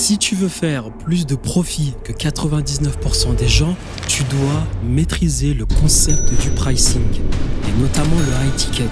Si tu veux faire plus de profit que 99% des gens, tu dois maîtriser le concept du pricing et notamment le high ticket.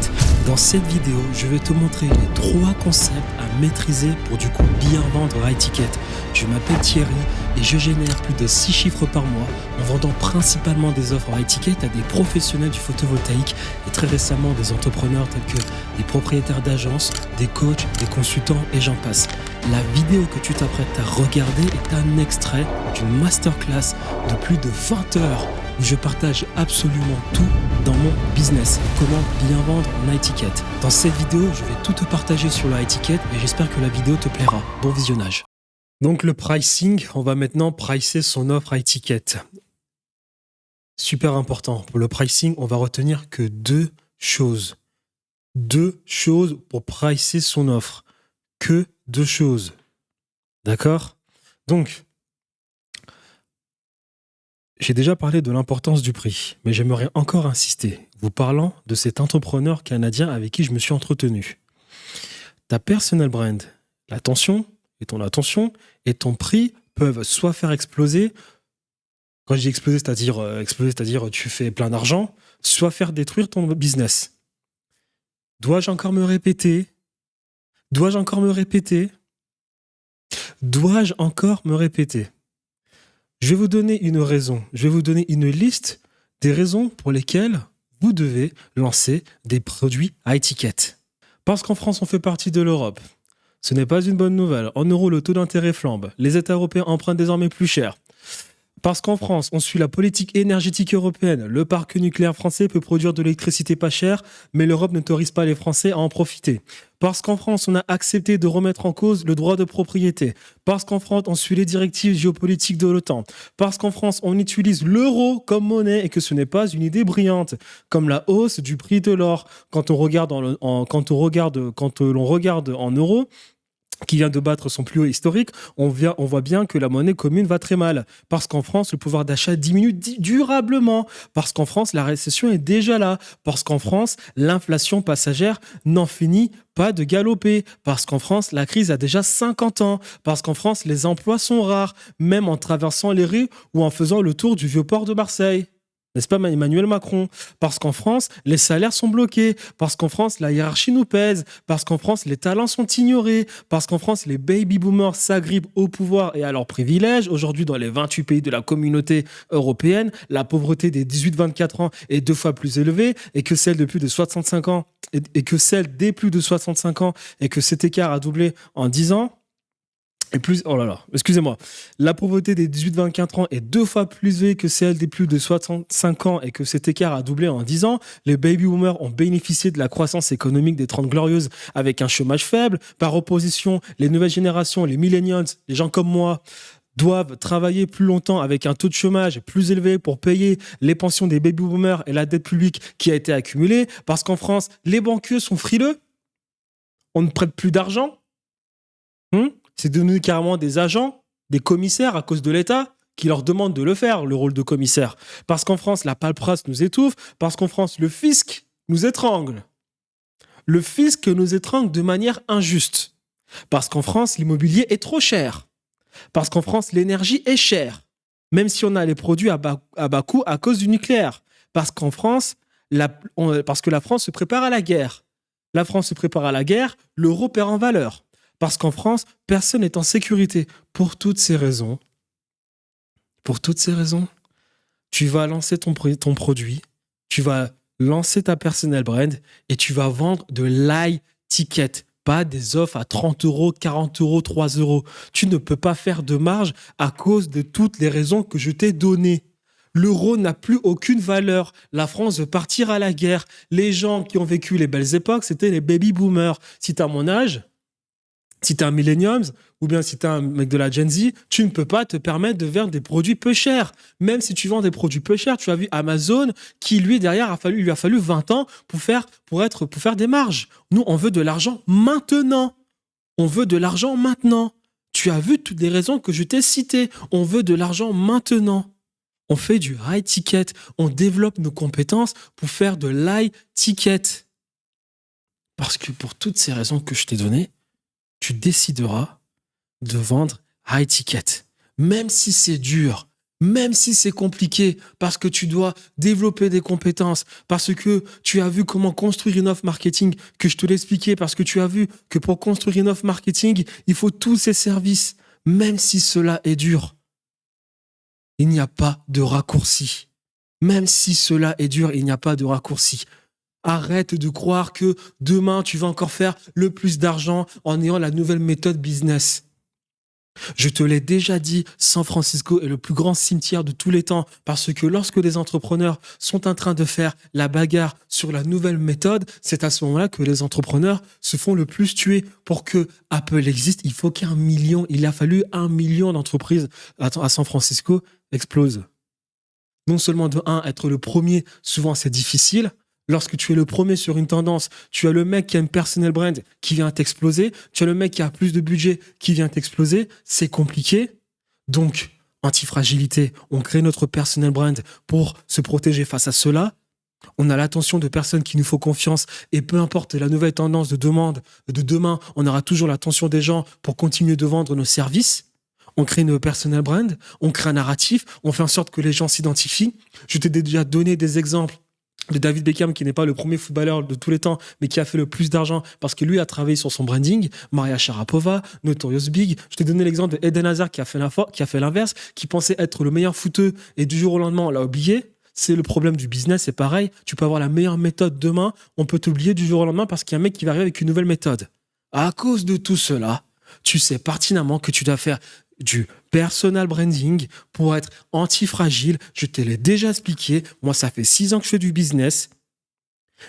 Dans cette vidéo, je vais te montrer les 3 concepts à maîtriser pour du coup bien vendre high ticket. Je m'appelle Thierry et je génère plus de 6 chiffres par mois en vendant principalement des offres high ticket à des professionnels du photovoltaïque et très récemment des entrepreneurs tels que des propriétaires d'agences, des coachs, des consultants et j'en passe. La vidéo que tu t'apprêtes à regarder est un extrait d'une masterclass de plus de 20 heures où je partage absolument tout dans mon business. Comment bien vendre en high ticket. Dans cette vidéo, je vais tout te partager sur le high ticket et j'espère que la vidéo te plaira. Bon visionnage. Donc le pricing, on va maintenant pricer son offre high ticket. Super important. Pour le pricing, on va retenir que 2 choses. 2 choses pour pricer son offre. Que 2 choses. D'accord ? Donc, j'ai déjà parlé de l'importance du prix, mais j'aimerais encore insister, vous parlant de cet entrepreneur canadien avec qui je me suis entretenu. Ta personal brand, l'attention et ton prix peuvent soit faire exploser, quand je dis exploser, c'est-à-dire tu fais plein d'argent, soit faire détruire ton business. Dois-je encore me répéter ? Je vais vous donner une raison. Je vais vous donner une liste des raisons pour lesquelles vous devez lancer des produits high ticket. Parce qu'en France, on fait partie de l'Europe. Ce n'est pas une bonne nouvelle. En euros, le taux d'intérêt flambe. Les États européens empruntent désormais plus cher. Parce qu'en France, on suit la politique énergétique européenne. Le parc nucléaire français peut produire de l'électricité pas chère, mais l'Europe n'autorise pas les Français à en profiter. Parce qu'en France, on a accepté de remettre en cause le droit de propriété. Parce qu'en France, on suit les directives géopolitiques de l'OTAN. Parce qu'en France, on utilise l'euro comme monnaie et que ce n'est pas une idée brillante, comme la hausse du prix de l'or. Quand on regarde en euros, qui vient de battre son plus haut historique, on voit bien que la monnaie commune va très mal. Parce qu'en France, le pouvoir d'achat diminue durablement. Parce qu'en France, la récession est déjà là. Parce qu'en France, l'inflation passagère n'en finit pas de galoper. Parce qu'en France, la crise a déjà 50 ans. Parce qu'en France, les emplois sont rares, même en traversant les rues ou en faisant le tour du vieux port de Marseille. N'est-ce pas Emmanuel Macron ? Parce qu'en France, les salaires sont bloqués. Parce qu'en France, la hiérarchie nous pèse. Parce qu'en France, les talents sont ignorés. Parce qu'en France, les baby boomers s'agrippent au pouvoir et à leurs privilèges. Aujourd'hui, dans les 28 pays de la communauté européenne, la pauvreté des 18-24 ans est 2 fois plus élevée et que celle de plus de 65 ans et que celle des plus de 65 ans et que cet écart a doublé en 10 ans. La pauvreté des 18-24 ans est 2 fois plus élevée que celle des plus de 65 ans et que cet écart a doublé en 10 ans. Les baby boomers ont bénéficié de la croissance économique des 30 glorieuses avec un chômage faible. Par opposition, les nouvelles générations, les millennials, les gens comme moi, doivent travailler plus longtemps avec un taux de chômage plus élevé pour payer les pensions des baby boomers et la dette publique qui a été accumulée. Parce qu'en France, les banquiers sont frileux. On ne prête plus d'argent. C'est devenu carrément des agents, des commissaires à cause de l'État qui leur demandent de le faire, le rôle de commissaire. Parce qu'en France, la paperasse nous étouffe. Parce qu'en France, le fisc nous étrangle. Le fisc nous étrangle de manière injuste. Parce qu'en France, l'immobilier est trop cher. Parce qu'en France, l'énergie est chère. Même si on a les produits à bas coût à cause du nucléaire. Parce qu'en France, parce que la France se prépare à la guerre. La France se prépare à la guerre, l'euro perd en valeur. Parce qu'en France, personne n'est en sécurité. Pour toutes ces raisons, tu vas lancer ton produit, tu vas lancer ta personal brand et tu vas vendre de l'high ticket, pas des offres à 30 euros, 40 euros, 3 euros. Tu ne peux pas faire de marge à cause de toutes les raisons que je t'ai données. L'euro n'a plus aucune valeur. La France veut partir à la guerre. Les gens qui ont vécu les belles époques, c'était les baby boomers. Si tu as mon âge, si tu es un millennium ou bien si tu es un mec de la Gen Z, tu ne peux pas te permettre de vendre des produits peu chers. Même si tu vends des produits peu chers, tu as vu Amazon qui, lui, derrière, lui a fallu 20 ans pour faire des marges. Nous, on veut de l'argent maintenant. Tu as vu toutes les raisons que je t'ai citées. On veut de l'argent maintenant. On fait du high ticket. On développe nos compétences pour faire de l'high ticket. Parce que pour toutes ces raisons que je t'ai données, tu décideras de vendre high ticket. Même si c'est dur, même si c'est compliqué, parce que tu dois développer des compétences, parce que tu as vu comment construire une offre marketing, que je te l'ai expliqué, parce que tu as vu que pour construire une offre marketing, il faut tous ces services. Même si cela est dur, il n'y a pas de raccourci. Même si cela est dur, il n'y a pas de raccourci. Arrête de croire que demain, tu vas encore faire le plus d'argent en ayant la nouvelle méthode business. Je te l'ai déjà dit, San Francisco est le plus grand cimetière de tous les temps parce que lorsque des entrepreneurs sont en train de faire la bagarre sur la nouvelle méthode, c'est à ce moment-là que les entrepreneurs se font le plus tuer. Pour que Apple existe, il faut il a fallu 1 million d'entreprises à San Francisco explosent. Non seulement de 1, être le premier, souvent c'est difficile. Lorsque tu es le premier sur une tendance, tu as le mec qui a une personal brand qui vient t'exploser, tu as le mec qui a plus de budget qui vient t'exploser, c'est compliqué. Donc, antifragilité, on crée notre personal brand pour se protéger face à cela. On a l'attention de personnes qui nous font confiance et peu importe la nouvelle tendance de demain, on aura toujours l'attention des gens pour continuer de vendre nos services. On crée une personal brand, on crée un narratif, on fait en sorte que les gens s'identifient. Je t'ai déjà donné des exemples de David Beckham, qui n'est pas le premier footballeur de tous les temps, mais qui a fait le plus d'argent parce que lui a travaillé sur son branding. Maria Sharapova, Notorious Big. Je t'ai donné l'exemple de Eden Hazard qui a fait l'inverse, qui pensait être le meilleur footeux et du jour au lendemain, on l'a oublié. C'est le problème du business, c'est pareil. Tu peux avoir la meilleure méthode demain, on peut t'oublier du jour au lendemain parce qu'il y a un mec qui va arriver avec une nouvelle méthode. À cause de tout cela, tu sais pertinemment que tu dois faire du personal branding pour être antifragile. Je te l'ai déjà expliqué. Moi, ça fait 6 ans que je fais du business.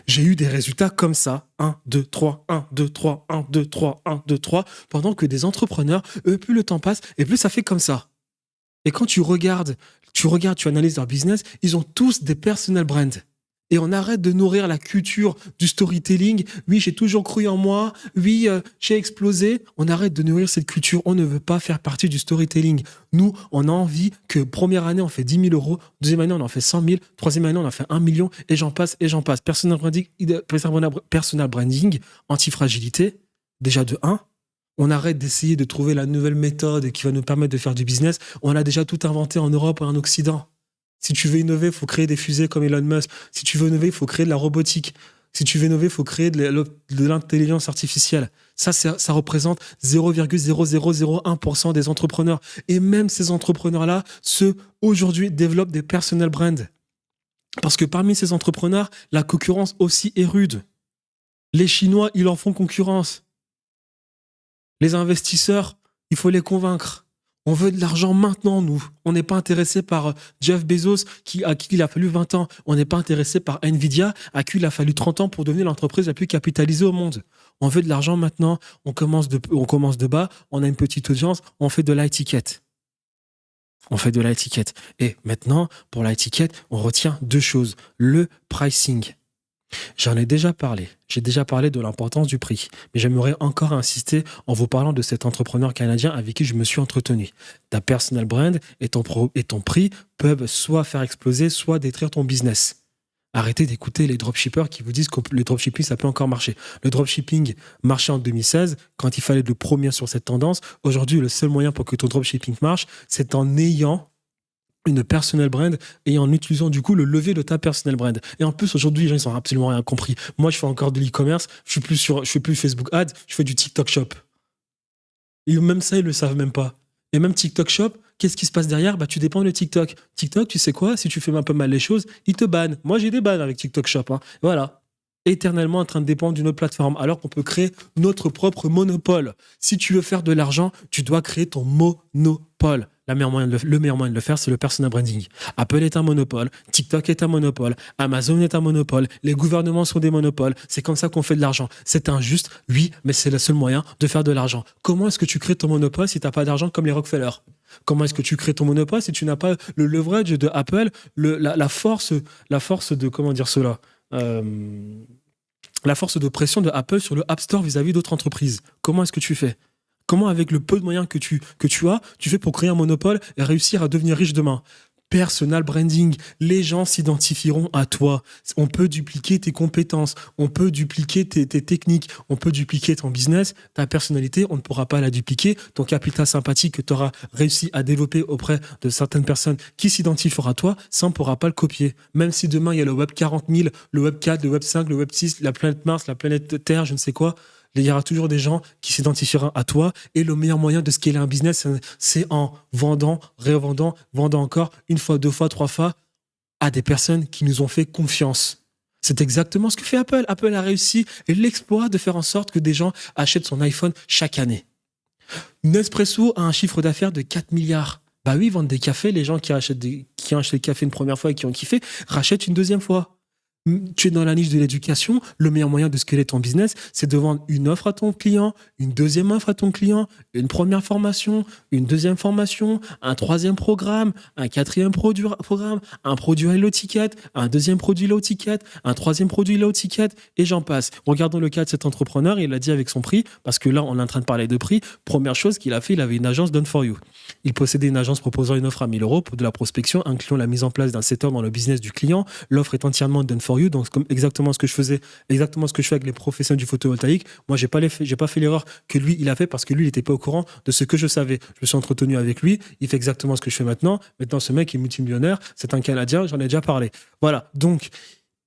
J'ai eu des résultats comme ça. 1, 2, 3, 1, 2, 3, 1, 2, 3, 1, 2, 3. Pendant que des entrepreneurs, eux, plus le temps passe et plus ça fait comme ça. Et quand tu analyses leur business, ils ont tous des personal brands. Et on arrête de nourrir la culture du storytelling. Oui, j'ai toujours cru en moi. Oui, j'ai explosé. On arrête de nourrir cette culture. On ne veut pas faire partie du storytelling. Nous, on a envie que première année, on fait 10 000 euros. Deuxième année, on en fait 100 000. Troisième année, on en fait 1 million. Et j'en passe, et j'en passe. Personal branding, antifragilité. Déjà de 1. On arrête d'essayer de trouver la nouvelle méthode qui va nous permettre de faire du business. On a déjà tout inventé en Europe et en Occident. Si tu veux innover, il faut créer des fusées comme Elon Musk. Si tu veux innover, il faut créer de la robotique. Si tu veux innover, il faut créer de l'intelligence artificielle. Ça représente 0,0001% des entrepreneurs. Et même ces entrepreneurs-là, aujourd'hui, développent des personal brands. Parce que parmi ces entrepreneurs, la concurrence aussi est rude. Les Chinois, ils en font concurrence. Les investisseurs, il faut les convaincre. On veut de l'argent maintenant, nous. On n'est pas intéressé par Jeff Bezos, à qui il a fallu 20 ans. On n'est pas intéressé par Nvidia, à qui il a fallu 30 ans pour devenir l'entreprise la plus capitalisée au monde. On veut de l'argent maintenant. On commence de bas. On a une petite audience. On fait de l'high ticket. Et maintenant, pour l'high ticket, on retient 2 choses. Le pricing. J'en ai déjà parlé. J'ai déjà parlé de l'importance du prix. Mais j'aimerais encore insister en vous parlant de cet entrepreneur canadien avec qui je me suis entretenu. Ta personal brand et ton prix peuvent soit faire exploser, soit détruire ton business. Arrêtez d'écouter les dropshippers qui vous disent que le dropshipping, ça peut encore marcher. Le dropshipping marchait en 2016 quand il fallait être le premier sur cette tendance. Aujourd'hui, le seul moyen pour que ton dropshipping marche, c'est en ayant une personal brand et en utilisant du coup le levier de ta personal brand. Et en plus, aujourd'hui, les gens, ils n'ont absolument rien compris. Moi, je fais encore de l'e-commerce, je fais plus Facebook Ads, je fais du TikTok Shop. Et même ça, ils le savent même pas. Et même TikTok Shop, qu'est-ce qui se passe derrière? Tu dépends de TikTok. TikTok, tu sais quoi? Si tu fais un peu mal les choses, ils te bannent. Moi, j'ai des bans avec TikTok Shop. Voilà. Éternellement en train de dépendre d'une autre plateforme, alors qu'on peut créer notre propre monopole. Si tu veux faire de l'argent, tu dois créer ton monopole. Le meilleur moyen de le faire, c'est le personal branding. Apple est un monopole, TikTok est un monopole, Amazon est un monopole, les gouvernements sont des monopoles. C'est comme ça qu'on fait de l'argent. C'est injuste, oui, mais c'est le seul moyen de faire de l'argent. Comment est-ce que tu crées ton monopole si tu n'as pas d'argent comme les Rockefeller? Comment est-ce que tu crées ton monopole si tu n'as pas le leverage de Apple, la force de, comment dire cela, la force de pression de Apple sur le App Store vis-à-vis d'autres entreprises? Comment est-ce que tu fais? Comment, avec le peu de moyens que tu as, tu fais pour créer un monopole et réussir à devenir riche demain? Personal branding, les gens s'identifieront à toi. On peut dupliquer tes compétences, on peut dupliquer tes techniques, on peut dupliquer ton business, ta personnalité, on ne pourra pas la dupliquer. Ton capital sympathique que tu auras réussi à développer auprès de certaines personnes qui s'identifieront à toi, ça, on ne pourra pas le copier. Même si demain, il y a le Web 40 000, le Web 4, le Web 5, le Web 6, la planète Mars, la planète Terre, je ne sais quoi, il y aura toujours des gens qui s'identifieront à toi. Et le meilleur moyen de scaler un business, c'est en vendant, revendant, vendant encore, une fois, deux fois, trois fois, à des personnes qui nous ont fait confiance. C'est exactement ce que fait Apple. Apple a réussi l'exploit de faire en sorte que des gens achètent son iPhone chaque année. Nespresso a un chiffre d'affaires de 4 milliards. Bah oui, ils vendent des cafés. Les gens qui ont acheté le café une première fois et qui ont kiffé, rachètent une deuxième fois. Tu es dans la niche de l'éducation, le meilleur moyen de scaler ton business, c'est de vendre une offre à ton client, une deuxième offre à ton client, une première formation, une deuxième formation, un troisième programme, un quatrième programme, un produit à low ticket, un deuxième produit low ticket, un troisième produit low ticket, et j'en passe. Regardons le cas de cet entrepreneur, il a dit avec son prix, parce que là, on est en train de parler de prix. Première chose qu'il a fait, il avait une agence Done for You. Il possédait une agence proposant une offre à 1 000 € pour de la prospection, incluant la mise en place d'un setup dans le business du client. L'offre est entièrement Done for You, donc comme exactement ce que je faisais, exactement ce que je fais avec les professionnels du photovoltaïque. Moi, j'ai pas fait l'erreur que lui il a fait parce que lui il n'était pas au courant de ce que je savais. Je me suis entretenu avec lui, il fait exactement ce que je fais maintenant. Maintenant, ce mec est multimillionnaire, c'est un Canadien, j'en ai déjà parlé. Voilà, donc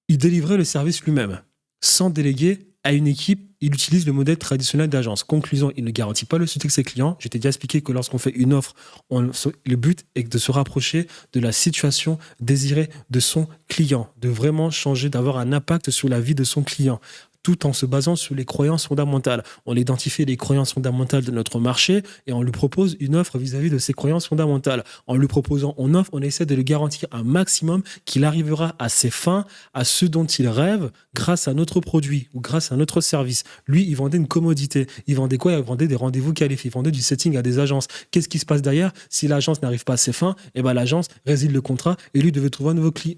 il délivrait le service lui-même, sans déléguer à une équipe. Il utilise le modèle traditionnel d'agence. Conclusion, il ne garantit pas le succès de ses clients. Je t'ai déjà expliqué que lorsqu'on fait une offre, le but est de se rapprocher de la situation désirée de son client, de vraiment changer, d'avoir un impact sur la vie de son client, tout en se basant sur les croyances fondamentales. On identifie les croyances fondamentales de notre marché et on lui propose une offre vis-à-vis de ces croyances fondamentales. En lui proposant une offre, on essaie de lui garantir un maximum qu'il arrivera à ses fins, à ce dont il rêve, grâce à notre produit ou grâce à notre service. Lui, il vendait une commodité. Il vendait quoi? Il vendait des rendez-vous qualifiés. Il vendait du setting à des agences. Qu'est-ce qui se passe derrière? Si l'agence n'arrive pas à ses fins, eh ben, l'agence résile le contrat et lui devait trouver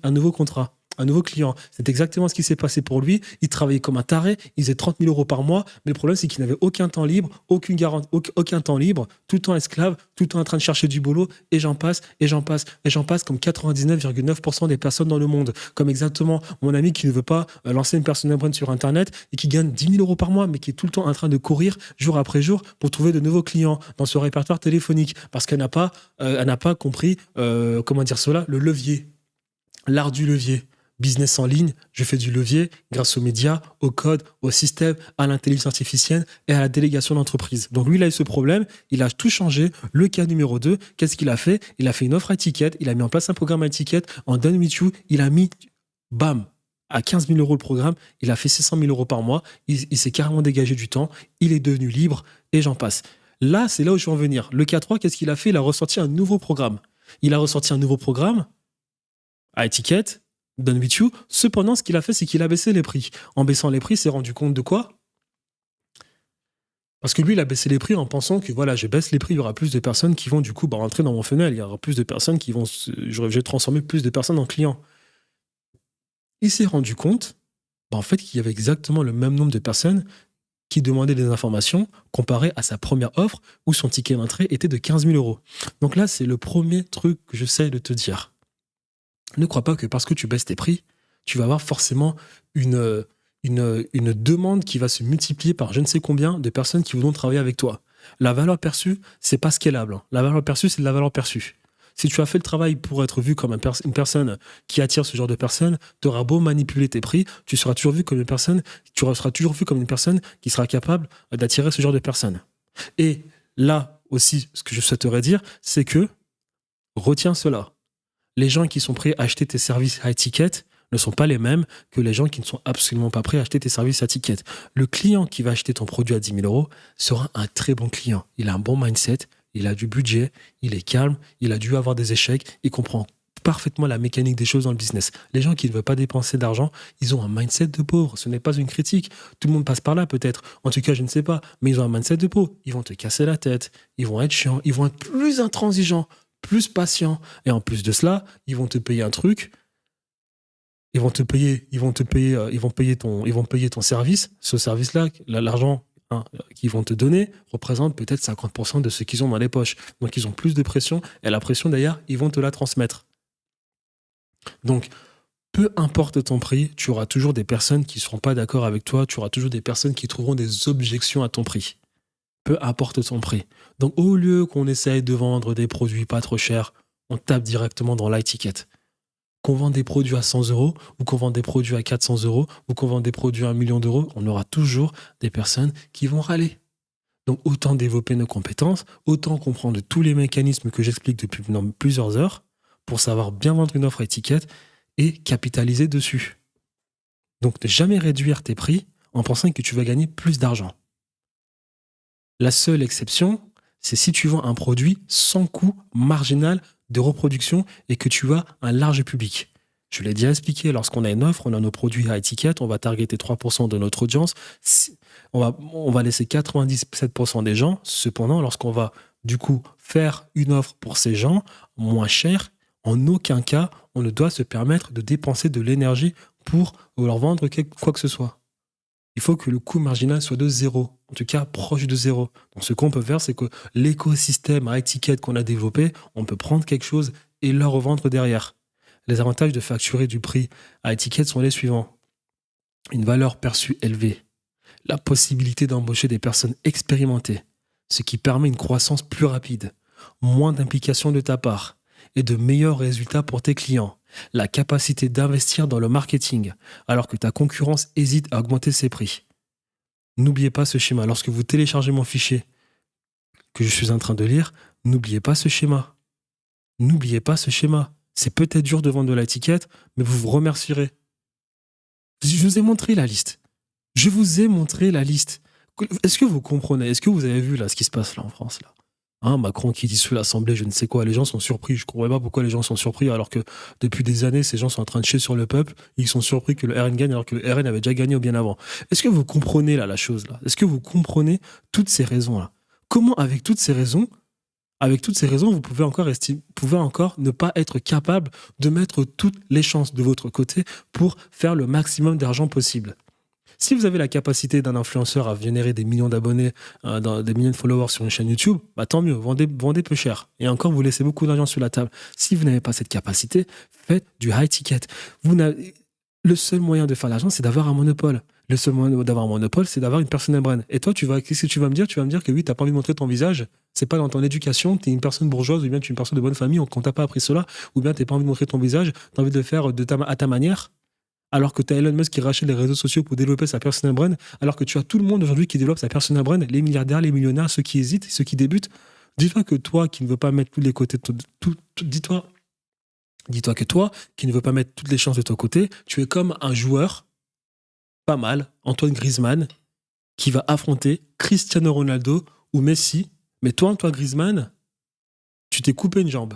un nouveau contrat. Un nouveau client. C'est exactement ce qui s'est passé pour lui. Il travaillait comme un taré, il faisait 30 000 € par mois, mais le problème, c'est qu'il n'avait aucun temps libre, aucun temps libre, tout le temps esclave, tout le temps en train de chercher du boulot, et j'en passe, et j'en passe, et j'en passe, comme 99,9% des personnes dans le monde. Comme exactement mon ami qui ne veut pas lancer une personal brand sur Internet et qui gagne 10 000 € par mois, mais qui est tout le temps en train de courir jour après jour pour trouver de nouveaux clients dans son répertoire téléphonique, parce qu'elle n'a pas compris, comment dire cela, le levier, l'art du levier. Business en ligne, je fais du levier grâce aux médias, au code, au système, à l'intelligence artificielle et à la délégation d'entreprise. Donc lui, il a eu ce problème, il a tout changé. Le cas numéro 2, qu'est-ce qu'il a fait? Il a fait une offre à ticket, il a mis en place un programme à ticket, en Done with You, il a mis, bam, à 15 000 € le programme, il a fait 600 000 € par mois, il s'est carrément dégagé du temps, il est devenu libre et j'en passe. Là, c'est là où je veux en venir. Le K3, qu'est-ce qu'il a fait? Il a ressorti un nouveau programme. Il a ressorti un nouveau programme à étiquette, Done with You. Cependant, ce qu'il a fait, c'est qu'il a baissé les prix. En baissant les prix, il s'est rendu compte de quoi? Parce que lui, il a baissé les prix en pensant que voilà, je baisse les prix, il y aura plus de personnes qui vont du coup rentrer dans mon funnel, il y aura plus de personnes qui vont... Je vais transformer plus de personnes en clients. Il s'est rendu compte, en fait, qu'il y avait exactement le même nombre de personnes qui demandaient des informations comparé à sa première offre où son ticket d'entrée était de 15 000 €. Donc là, c'est le premier truc que j'essaie de te dire. Ne crois pas que parce que tu baisses tes prix, tu vas avoir forcément une demande qui va se multiplier par je ne sais combien de personnes qui voudront travailler avec toi. La valeur perçue, c'est pas scalable. La valeur perçue, c'est de la valeur perçue. Si tu as fait le travail pour être vu comme une personne qui attire ce genre de personnes, tu auras beau manipuler tes prix, tu seras toujours vu comme une personne qui sera capable d'attirer ce genre de personnes. Et là aussi, ce que je souhaiterais dire, c'est que retiens cela. Les gens qui sont prêts à acheter tes services à étiquette ne sont pas les mêmes que les gens qui ne sont absolument pas prêts à acheter tes services à étiquette. Le client qui va acheter ton produit à 10 000 € sera un très bon client. Il a un bon mindset, il a du budget, il est calme, il a dû avoir des échecs, il comprend parfaitement la mécanique des choses dans le business. Les gens qui ne veulent pas dépenser d'argent, ils ont un mindset de pauvre. Ce n'est pas une critique. Tout le monde passe par là peut-être. En tout cas, je ne sais pas. Mais ils ont un mindset de pauvre. Ils vont te casser la tête. Ils vont être chiants. Ils vont être plus intransigeants, plus patients. Et en plus de cela, ils vont te payer un truc. Ils vont payer ton service. Ce service-là, l'argent qu'ils vont te donner représente peut-être 50% de ce qu'ils ont dans les poches. Donc, ils ont plus de pression. Et la pression, d'ailleurs, ils vont te la transmettre. Donc, peu importe ton prix, tu auras toujours des personnes qui ne seront pas d'accord avec toi, tu auras toujours des personnes qui trouveront des objections à ton prix. Peu importe ton prix. Donc, au lieu qu'on essaye de vendre des produits pas trop chers, on tape directement dans l'iTicket. Qu'on vende des produits à 100 euros, ou qu'on vende des produits à 400 euros, ou qu'on vende des produits à 1 million d'euros, on aura toujours des personnes qui vont râler. Donc, autant développer nos compétences, autant comprendre tous les mécanismes que j'explique depuis plusieurs heures pour savoir bien vendre une offre à étiquette et capitaliser dessus. Donc, ne jamais réduire tes prix en pensant que tu vas gagner plus d'argent. La seule exception, c'est si tu vends un produit sans coût marginal de reproduction et que tu as un large public. Je l'ai déjà expliqué, lorsqu'on a une offre, on a nos produits à étiquette, on va targeter 3% de notre audience, on va laisser 97% des gens. Cependant, lorsqu'on va du coup faire une offre pour ces gens moins chère, en aucun cas, on ne doit se permettre de dépenser de l'énergie pour leur vendre quoi que ce soit. Il faut que le coût marginal soit de zéro, en tout cas proche de zéro. Donc ce qu'on peut faire, c'est que l'écosystème à étiquette qu'on a développé, on peut prendre quelque chose et le revendre derrière. Les avantages de facturer du prix à étiquette sont les suivants. Une valeur perçue élevée, la possibilité d'embaucher des personnes expérimentées, ce qui permet une croissance plus rapide, moins d'implication de ta part et de meilleurs résultats pour tes clients, la capacité d'investir dans le marketing alors que ta concurrence hésite à augmenter ses prix. N'oubliez pas ce schéma. Lorsque vous téléchargez mon fichier que je suis en train de lire, n'oubliez pas ce schéma. N'oubliez pas ce schéma. C'est peut-être dur de vendre de l'étiquette, mais vous vous remercierez. Je vous ai montré la liste. Je vous ai montré la liste. Est-ce que vous comprenez? Est-ce que vous avez vu là ce qui se passe là en France là? Hein, Macron qui dissout l'Assemblée, je ne sais quoi. Les gens sont surpris. Je ne comprends pas pourquoi les gens sont surpris alors que depuis des années, ces gens sont en train de chier sur le peuple. Ils sont surpris que le RN gagne alors que le RN avait déjà gagné bien avant. Est-ce que vous comprenez là la chose là? Est-ce que vous comprenez toutes ces raisons là? Comment avec toutes ces raisons, vous pouvez encore ne pas être capable de mettre toutes les chances de votre côté pour faire le maximum d'argent possible? Si vous avez la capacité d'un influenceur à générer des millions d'abonnés, des millions de followers sur une chaîne YouTube, bah tant mieux, vendez peu cher. Et encore, vous laissez beaucoup d'argent sur la table. Si vous n'avez pas cette capacité, faites du high ticket. Le seul moyen de faire l'argent, c'est d'avoir un monopole. Le seul moyen d'avoir un monopole, c'est d'avoir une personal brand. Et toi, qu'est-ce que tu vas me dire? Tu vas me dire que oui, tu n'as pas envie de montrer ton visage. C'est pas dans ton éducation, tu es une personne bourgeoise, ou bien tu es une personne de bonne famille, on t'a pas appris cela, ou bien tu n'as pas envie de montrer ton visage, tu as envie de le faire à ta manière. Alors que tu as Elon Musk qui rachète les réseaux sociaux pour développer sa personal brand, alors que tu as tout le monde aujourd'hui qui développe sa personal brand, les milliardaires, les millionnaires, ceux qui hésitent, ceux qui débutent. Dis-toi que toi qui ne veux pas mettre tous les côtés, dis-toi que toi qui ne veux pas mettre toutes les chances de ton côté, tu es comme un joueur, pas mal, Antoine Griezmann, qui va affronter Cristiano Ronaldo ou Messi. Mais toi, Antoine Griezmann, tu t'es coupé une jambe.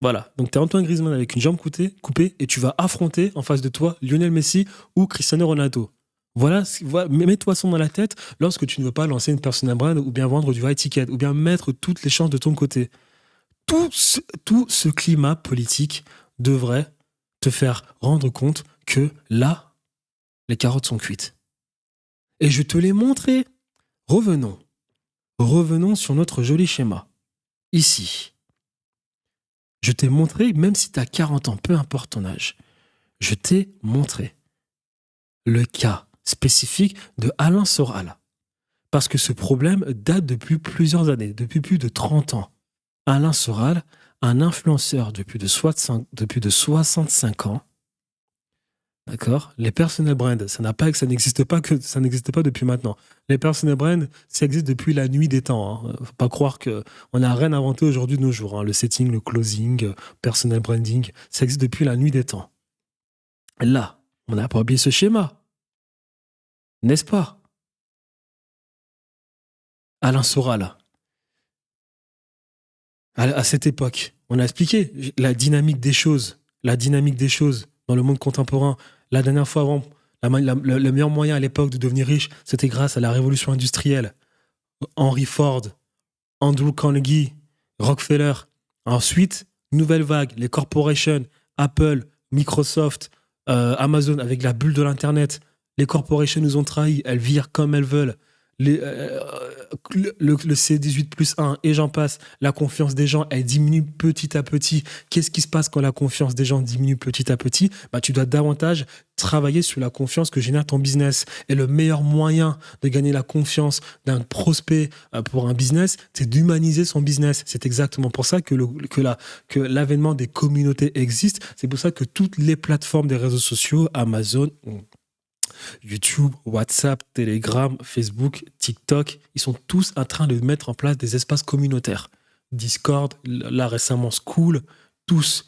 Voilà, donc tu es Antoine Griezmann avec une jambe coupée et tu vas affronter en face de toi Lionel Messi ou Cristiano Ronaldo. Voilà, mets-toi ça dans la tête lorsque tu ne veux pas lancer une personal brand ou bien vendre du high ticket ou bien mettre toutes les chances de ton côté. Tout ce climat politique devrait te faire rendre compte que là, les carottes sont cuites. Et je te l'ai montré. Revenons sur notre joli schéma. Ici. Je t'ai montré, même si tu as 40 ans, peu importe ton âge, je t'ai montré le cas spécifique de Alain Soral. Parce que ce problème date depuis plusieurs années, depuis plus de 30 ans. Alain Soral, un influenceur depuis de 65 ans, d'accord? Les personal brands, ça n'existe pas depuis maintenant. Les personal brands, ça existe depuis la nuit des temps. Hein. Faut pas croire qu'on n'a rien inventé aujourd'hui de nos jours. Hein. Le setting, le closing, personal branding, ça existe depuis la nuit des temps. Là, on n'a pas oublié ce schéma. N'est-ce pas? Alain Soral, à cette époque, on a expliqué la dynamique des choses dans le monde contemporain. La dernière fois avant, le meilleur moyen à l'époque de devenir riche, c'était grâce à la révolution industrielle. Henry Ford, Andrew Carnegie, Rockefeller. Ensuite, nouvelle vague, les corporations, Apple, Microsoft, Amazon avec la bulle de l'Internet. Les corporations nous ont trahis, elles virent comme elles veulent. le C18+1 et j'en passe, la confiance des gens, elle diminue petit à petit. Qu'est-ce qui se passe quand la confiance des gens diminue petit à petit? Bah, tu dois davantage travailler sur la confiance que génère ton business. Et le meilleur moyen de gagner la confiance d'un prospect pour un business, c'est d'humaniser son business. C'est exactement pour ça que l'avènement des communautés existe. C'est pour ça que toutes les plateformes des réseaux sociaux, Amazon, YouTube, WhatsApp, Telegram, Facebook, TikTok, ils sont tous en train de mettre en place des espaces communautaires. Discord, là récemment School, tous.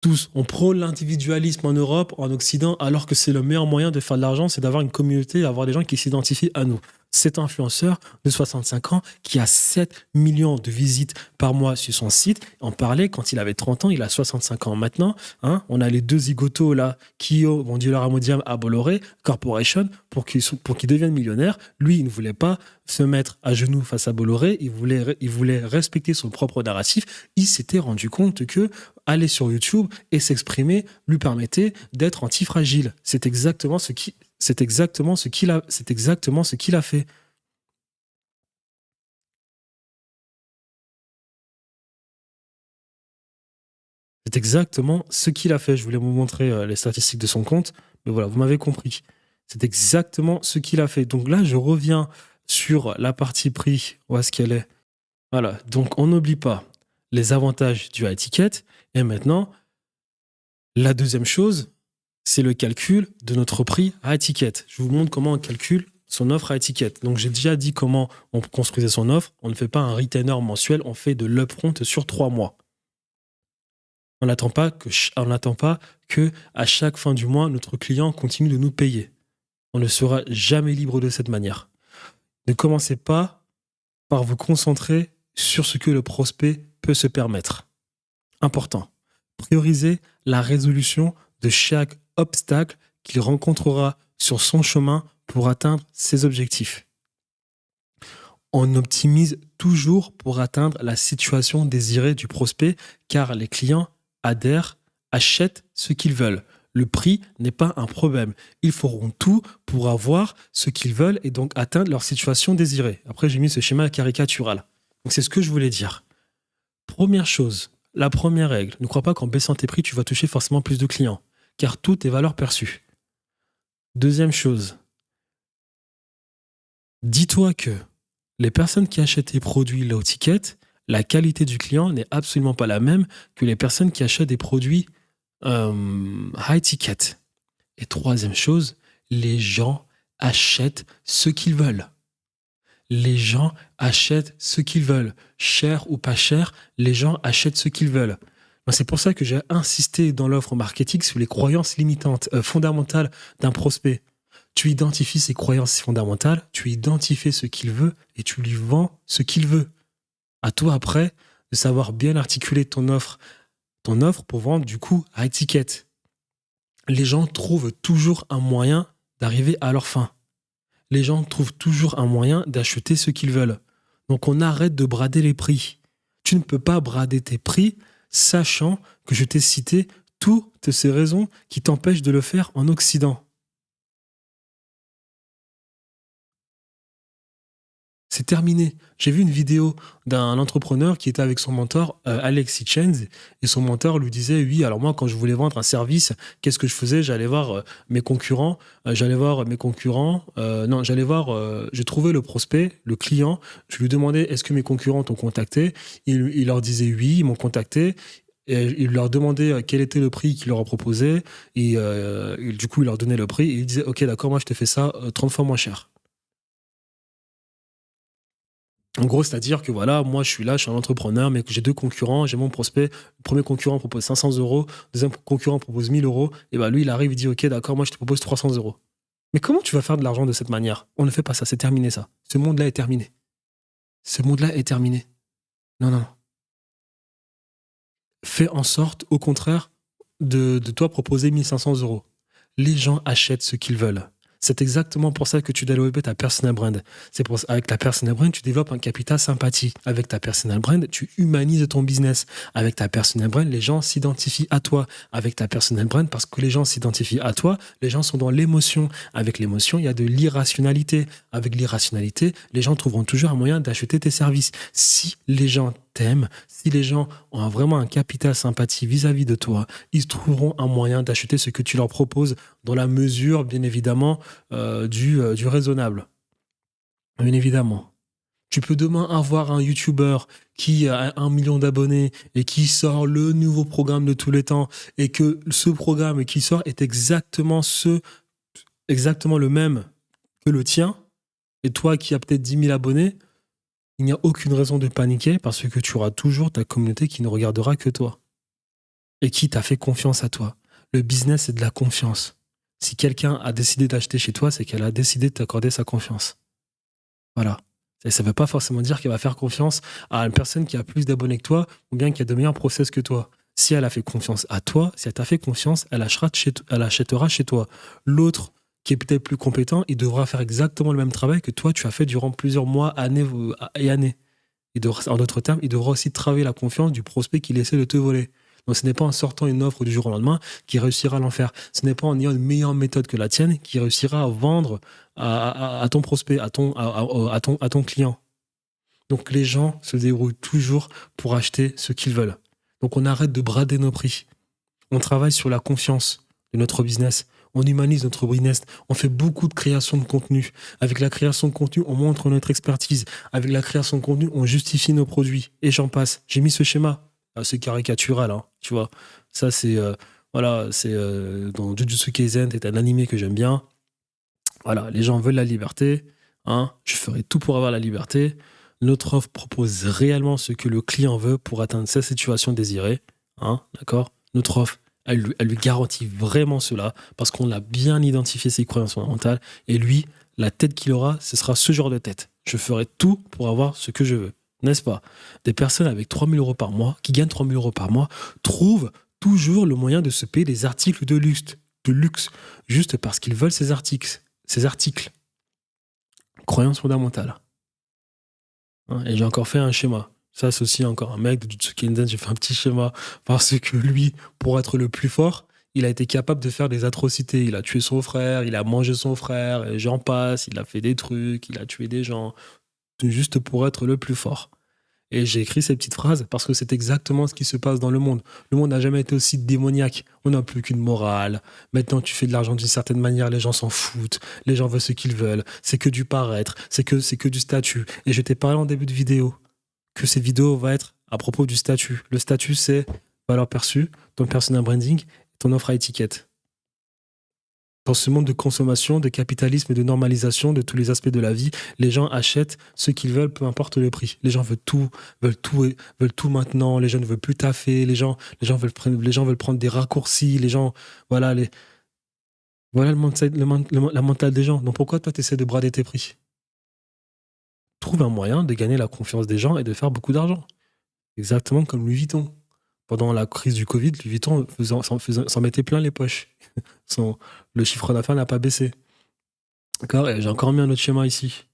Tous. On prône l'individualisme en Europe, en Occident, alors que c'est le meilleur moyen de faire de l'argent, c'est d'avoir une communauté, d'avoir des gens qui s'identifient à nous. Cet influenceur de 65 ans qui a 7 millions de visites par mois sur son site en parlait quand il avait 30 ans, il a 65 ans maintenant. Hein, on a les deux zigotos là qui ont vendu leur Amodium à Bolloré Corporation pour qu'ils deviennent millionnaires. Lui, il ne voulait pas se mettre à genoux face à Bolloré, il voulait respecter son propre narratif. Il s'était rendu compte que aller sur YouTube et s'exprimer lui permettait d'être antifragile. C'est exactement ce qu'il a fait. C'est exactement ce qu'il a fait. Je voulais vous montrer les statistiques de son compte, mais voilà, vous m'avez compris. C'est exactement ce qu'il a fait. Donc là, je reviens sur la partie prix. Où est-ce qu'elle est? Voilà. Donc on n'oublie pas les avantages du high ticket. Et maintenant, la deuxième chose, c'est le calcul de notre prix à étiquette. Je vous montre comment on calcule son offre à étiquette. Donc, j'ai déjà dit comment on construisait son offre. On ne fait pas un retainer mensuel, on fait de l'upfront sur 3 mois. On n'attend pas que à chaque fin du mois, notre client continue de nous payer. On ne sera jamais libre de cette manière. Ne commencez pas par vous concentrer sur ce que le prospect peut se permettre. Important. Priorisez la résolution de chaque obstacle qu'il rencontrera sur son chemin pour atteindre ses objectifs. On optimise toujours pour atteindre la situation désirée du prospect car les clients adhèrent, achètent ce qu'ils veulent. Le prix n'est pas un problème. Ils feront tout pour avoir ce qu'ils veulent et donc atteindre leur situation désirée. Après, j'ai mis ce schéma caricatural. Donc, c'est ce que je voulais dire. Première chose, la première règle, ne crois pas qu'en baissant tes prix, tu vas toucher forcément plus de clients, car tout est valeur perçue. Deuxième chose, dis-toi que les personnes qui achètent tes produits low ticket, la qualité du client n'est absolument pas la même que les personnes qui achètent des produits high ticket. Et troisième chose, les gens achètent ce qu'ils veulent. Les gens achètent ce qu'ils veulent. Cher ou pas cher, les gens achètent ce qu'ils veulent. C'est pour ça que j'ai insisté dans l'offre marketing sur les croyances limitantes, fondamentales d'un prospect. Tu identifies ses croyances fondamentales, tu identifies ce qu'il veut et tu lui vends ce qu'il veut. À toi après de savoir bien articuler ton offre pour vendre du coup à étiquette. Les gens trouvent toujours un moyen d'arriver à leur fin. Les gens trouvent toujours un moyen d'acheter ce qu'ils veulent. Donc on arrête de brader les prix. Tu ne peux pas brader tes prix sachant que je t'ai cité toutes ces raisons qui t'empêchent de le faire en Occident. C'est terminé. J'ai vu une vidéo d'un entrepreneur qui était avec son mentor, Alex Hitchens, et son mentor lui disait, oui, alors moi, quand je voulais vendre un service, qu'est-ce que je faisais? J'allais voir mes concurrents, je trouvais le prospect, le client, je lui demandais, est-ce que mes concurrents t'ont contacté? Il leur disait oui, ils m'ont contacté. Et il leur demandait quel était le prix qu'il leur a proposé, et du coup, il leur donnait le prix, et il disait, ok, d'accord, moi, je te fais ça 30 fois moins cher. En gros, c'est-à-dire que voilà, moi je suis là, je suis un entrepreneur, mais que j'ai deux concurrents, j'ai mon prospect. Le premier concurrent propose 500 euros, le deuxième concurrent propose 1000 euros, et bah lui il arrive, il dit ok, d'accord, moi je te propose 300 euros. Mais comment tu vas faire de l'argent de cette manière? On ne fait pas ça, c'est terminé ça. Ce monde-là est terminé. Ce monde-là est terminé. Non, non, non. Fais en sorte, au contraire, de toi proposer 1500 euros. Les gens achètent ce qu'ils veulent. C'est exactement pour ça que tu dois développer ta personal brand. Avec ta personal brand, tu développes un capital sympathie. Avec ta personal brand, tu humanises ton business. Avec ta personal brand, les gens s'identifient à toi. Avec ta personal brand, parce que les gens s'identifient à toi, les gens sont dans l'émotion. Avec l'émotion, il y a de l'irrationalité. Avec l'irrationalité, les gens trouveront toujours un moyen d'acheter tes services. Si les gens t'aiment, si les gens ont vraiment un capital sympathie vis-à-vis de toi, ils trouveront un moyen d'acheter ce que tu leur proposes dans la mesure, bien évidemment, du raisonnable. Bien évidemment. Tu peux demain avoir un YouTuber qui a 1 million d'abonnés et qui sort le nouveau programme de tous les temps et que ce programme qui sort est exactement le même que le tien et toi qui as peut-être 10 000 abonnés, il n'y a aucune raison de paniquer parce que tu auras toujours ta communauté qui ne regardera que toi et qui t'a fait confiance à toi. Le business, c'est de la confiance. Si quelqu'un a décidé d'acheter chez toi, c'est qu'elle a décidé de t'accorder sa confiance. Voilà. Et ça ne veut pas forcément dire qu'elle va faire confiance à une personne qui a plus d'abonnés que toi ou bien qui a de meilleurs process que toi. Si elle a fait confiance à toi, si elle t'a fait confiance, elle achètera chez toi. L'autre, qui est peut-être plus compétent, il devra faire exactement le même travail que toi, tu as fait durant plusieurs mois, années et années. En d'autres termes, il devra aussi travailler la confiance du prospect qu'il essaie de te voler. Donc ce n'est pas en sortant une offre du jour au lendemain qui réussira à l'en faire. Ce n'est pas en ayant une meilleure méthode que la tienne qui réussira à vendre à ton prospect, à ton client. Donc les gens se débrouillent toujours pour acheter ce qu'ils veulent. Donc on arrête de brader nos prix. On travaille sur la confiance de notre business. On humanise notre business. On fait beaucoup de création de contenu. Avec la création de contenu, on montre notre expertise. Avec la création de contenu, on justifie nos produits. Et j'en passe. J'ai mis ce schéma. C'est caricatural, hein, tu vois. Ça, c'est dans Jujutsu Kaisen, c'est un animé que j'aime bien. Voilà, les gens veulent la liberté. Hein, je ferai tout pour avoir la liberté. Notre offre propose réellement ce que le client veut pour atteindre sa situation désirée. Hein, d'accord ? Notre offre, elle lui garantit vraiment cela parce qu'on l'a bien identifié ses croyances fondamentales. Et lui, la tête qu'il aura, ce sera ce genre de tête. Je ferai tout pour avoir ce que je veux. N'est-ce pas? Des personnes avec 3 000 euros par mois, qui gagnent 3 000 euros par mois, trouvent toujours le moyen de se payer des articles de luxe, juste parce qu'ils veulent ces articles. Croyances fondamentales. Hein, et j'ai encore fait un schéma. Ça, c'est aussi encore un mec de Jujutsu Kaisen, j'ai fait un petit schéma parce que lui, pour être le plus fort, il a été capable de faire des atrocités. Il a tué son frère, il a mangé son frère, et j'en passe, il a fait des trucs, il a tué des gens, juste pour être le plus fort. Et j'ai écrit ces petites phrases parce que c'est exactement ce qui se passe dans le monde. Le monde n'a jamais été aussi démoniaque. On n'a plus qu'une morale. Maintenant, tu fais de l'argent d'une certaine manière, les gens s'en foutent. Les gens veulent ce qu'ils veulent. C'est que du paraître. C'est que du statut. Et je t'ai parlé en début de vidéo que cette vidéo va être à propos du statut. Le statut, c'est valeur perçue, ton personal branding, ton offre à étiquette. Dans ce monde de consommation, de capitalisme et de normalisation de tous les aspects de la vie, les gens achètent ce qu'ils veulent, peu importe le prix. Les gens veulent tout maintenant. Les gens ne veulent plus taffer. Les gens veulent prendre des raccourcis. Les gens, voilà le la mentale des gens. Donc pourquoi toi, tu essaies de brader tes prix? Trouve un moyen de gagner la confiance des gens et de faire beaucoup d'argent. Exactement comme Louis Vuitton. Pendant la crise du Covid, Louis Vuitton s'en mettait plein les poches. Le chiffre d'affaires n'a pas baissé. D'accord? Et j'ai encore mis un autre schéma ici.